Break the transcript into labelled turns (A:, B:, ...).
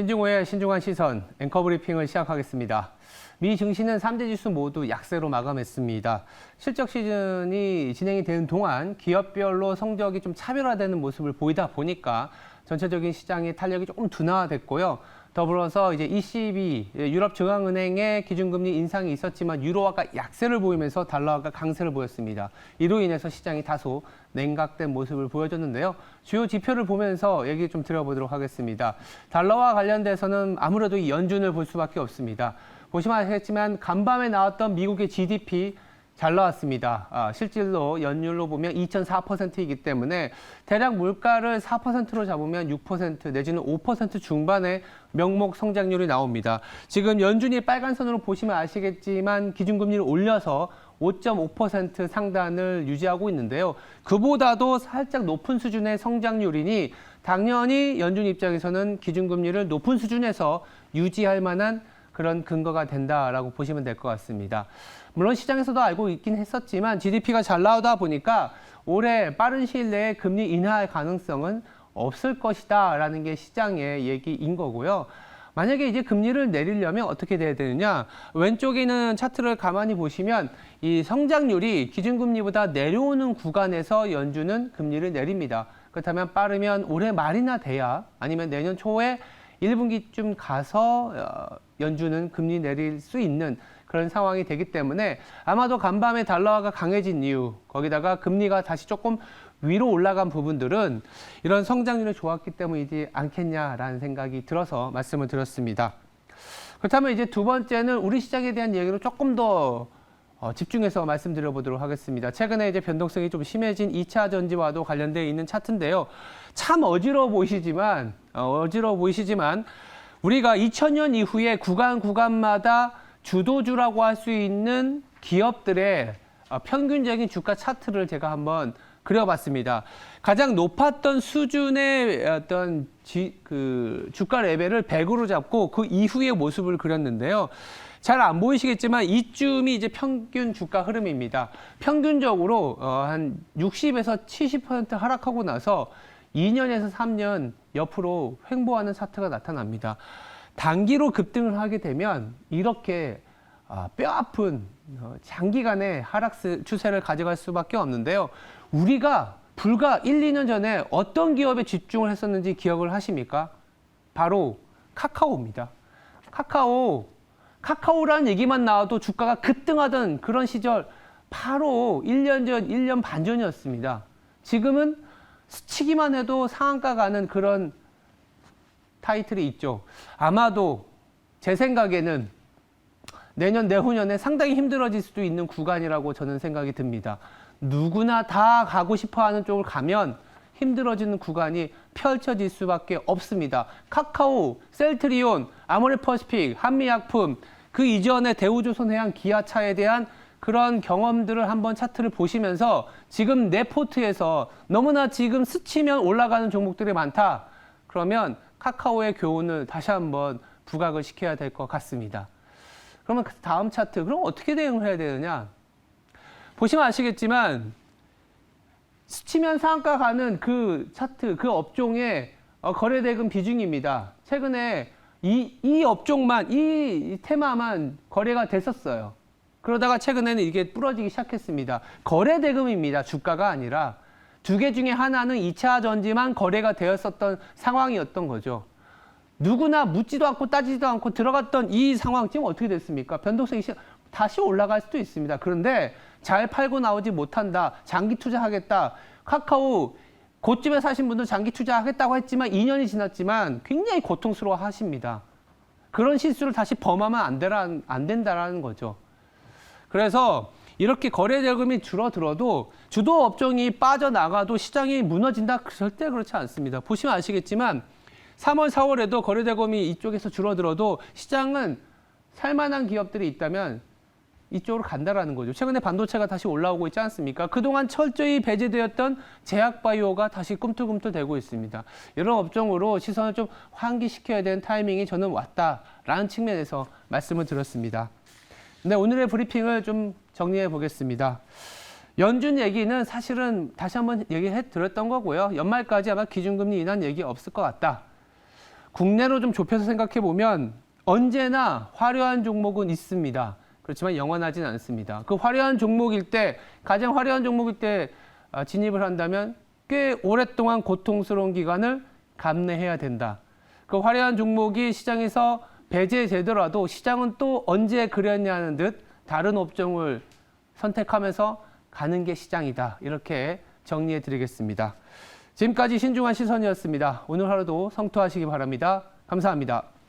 A: 신중호의 신중한 시선 앵커 브리핑을 시작하겠습니다. 미 증시는 3대 지수 모두 약세로 마감했습니다. 실적 시즌이 진행이 되는 동안 기업별로 성적이 좀 차별화되는 모습을 보이다 보니까 전체적인 시장의 탄력이 조금 둔화됐고요. 더불어서 이제 ECB, 유럽 중앙은행의 기준금리 인상이 있었지만 유로화가 약세를 보이면서 달러화가 강세를 보였습니다. 이로 인해서 시장이 다소 냉각된 모습을 보여줬는데요. 주요 지표를 보면서 얘기 좀 드려보도록 하겠습니다. 달러와 관련돼서는 아무래도 이 연준을 볼 수밖에 없습니다. 보시면 아시겠지만 간밤에 나왔던 미국의 GDP 잘 나왔습니다. 실질로 연율로 보면 2.4%이기 때문에 대략 물가를 4%로 잡으면 6% 내지는 5% 중반의 명목 성장률이 나옵니다. 지금 연준이 빨간 선으로 보시면 아시겠지만 기준금리를 올려서 5.5% 상단을 유지하고 있는데요. 그보다도 살짝 높은 수준의 성장률이니 당연히 연준 입장에서는 기준금리를 높은 수준에서 유지할 만한 그런 근거가 된다라고 보시면 될 것 같습니다. 물론 시장에서도 알고 있긴 했었지만 GDP가 잘 나오다 보니까 올해 빠른 시일 내에 금리 인하할 가능성은 없을 것이다라는 게 시장의 얘기인 거고요. 만약에 이제 금리를 내리려면 어떻게 돼야 되느냐? 왼쪽에 있는 차트를 가만히 보시면 이 성장률이 기준금리보다 내려오는 구간에서 연준은 금리를 내립니다. 그렇다면 빠르면 올해 말이나 돼야 아니면 내년 초에 1분기쯤 가서 연준은 금리 내릴 수 있는 그런 상황이 되기 때문에 아마도 간밤에 달러화가 강해진 이유, 거기다가 금리가 다시 조금 위로 올라간 부분들은 이런 성장률이 좋았기 때문이지 않겠냐라는 생각이 들어서 말씀을 드렸습니다. 그렇다면 이제 두 번째는 우리 시장에 대한 얘기로 조금 더 집중해서 말씀드려보도록 하겠습니다. 최근에 이제 변동성이 좀 심해진 2차 전지와도 관련되어 있는 차트인데요. 참 어지러워 보이시지만 우리가 2000년 이후에 구간마다 주도주라고 할 수 있는 기업들의 평균적인 주가 차트를 제가 한번 그려봤습니다. 가장 높았던 수준의 어떤 주가 레벨을 100으로 잡고 그 이후의 모습을 그렸는데요. 잘 안 보이시겠지만 이쯤이 이제 평균 주가 흐름입니다. 평균적으로 한 60에서 70% 하락하고 나서 2년에서 3년 옆으로 횡보하는 차트가 나타납니다. 단기로 급등을 하게 되면 이렇게 뼈아픈 장기간의 하락 추세를 가져갈 수밖에 없는데요. 우리가 불과 1, 2년 전에 어떤 기업에 집중을 했었는지 기억을 하십니까? 바로 카카오입니다. 카카오라는 얘기만 나와도 주가가 급등하던 그런 시절 바로 1년 전, 1년 반 전이었습니다. 지금은 스치기만 해도 상한가 가는 그런 타이틀이 있죠. 아마도 제 생각에는 내년, 내후년에 상당히 힘들어질 수도 있는 구간이라고 저는 생각이 듭니다. 누구나 다 가고 싶어하는 쪽을 가면 힘들어지는 구간이 펼쳐질 수밖에 없습니다. 카카오, 셀트리온, 아모레퍼시픽, 한미약품, 그 이전에 대우조선해양, 기아차에 대한 그런 경험들을 한번 차트를 보시면서 지금 내 포트에서 너무나 지금 스치면 올라가는 종목들이 많다. 그러면 카카오의 교훈을 다시 한번 부각을 시켜야 될 것 같습니다. 그러면 그 다음 차트, 그럼 어떻게 대응을 해야 되느냐? 보시면 아시겠지만 스치면 상한가 가는 그 차트, 그 업종의 거래대금 비중입니다. 최근에 이 업종만, 이 테마만 거래가 됐었어요. 그러다가 최근에는 이게 부러지기 시작했습니다. 거래대금입니다. 주가가 아니라. 두 개 중에 하나는 2차 전지만 거래가 되었었던 상황이었던 거죠. 누구나 묻지도 않고 따지지도 않고 들어갔던 이 상황 지금 어떻게 됐습니까? 변동성이 다시 올라갈 수도 있습니다. 그런데 잘 팔고 나오지 못한다. 장기 투자하겠다. 카카오 고점에 사신 분들 장기 투자하겠다고 했지만 2년이 지났지만 굉장히 고통스러워 하십니다. 그런 실수를 다시 범하면 안 된다라는 거죠. 그래서 이렇게 거래대금이 줄어들어도 주도 업종이 빠져나가도 시장이 무너진다? 절대 그렇지 않습니다. 보시면 아시겠지만 3월, 4월에도 거래대금이 이쪽에서 줄어들어도 시장은 살만한 기업들이 있다면 이쪽으로 간다라는 거죠. 최근에 반도체가 다시 올라오고 있지 않습니까? 그동안 철저히 배제되었던 제약바이오가 다시 꿈틀꿈틀대고 있습니다. 이런 업종으로 시선을 좀 환기시켜야 되는 타이밍이 저는 왔다라는 측면에서 말씀을 드렸습니다. 근데 오늘의 브리핑을 좀 정리해 보겠습니다. 연준 얘기는 사실은 다시 한번 얘기해 드렸던 거고요. 연말까지 아마 기준금리 인하 얘기 없을 것 같다. 국내로 좀 좁혀서 생각해 보면 언제나 화려한 종목은 있습니다. 그렇지만 영원하진 않습니다. 그 화려한 종목일 때, 가장 화려한 종목일 때 진입을 한다면 꽤 오랫동안 고통스러운 기간을 감내해야 된다. 그 화려한 종목이 시장에서 배제되더라도 시장은 또 언제 그렸냐는 듯 다른 업종을 선택하면서 가는 게 시장이다. 이렇게 정리해 드리겠습니다. 지금까지 신중한 시선이었습니다. 오늘 하루도 성투하시기 바랍니다. 감사합니다.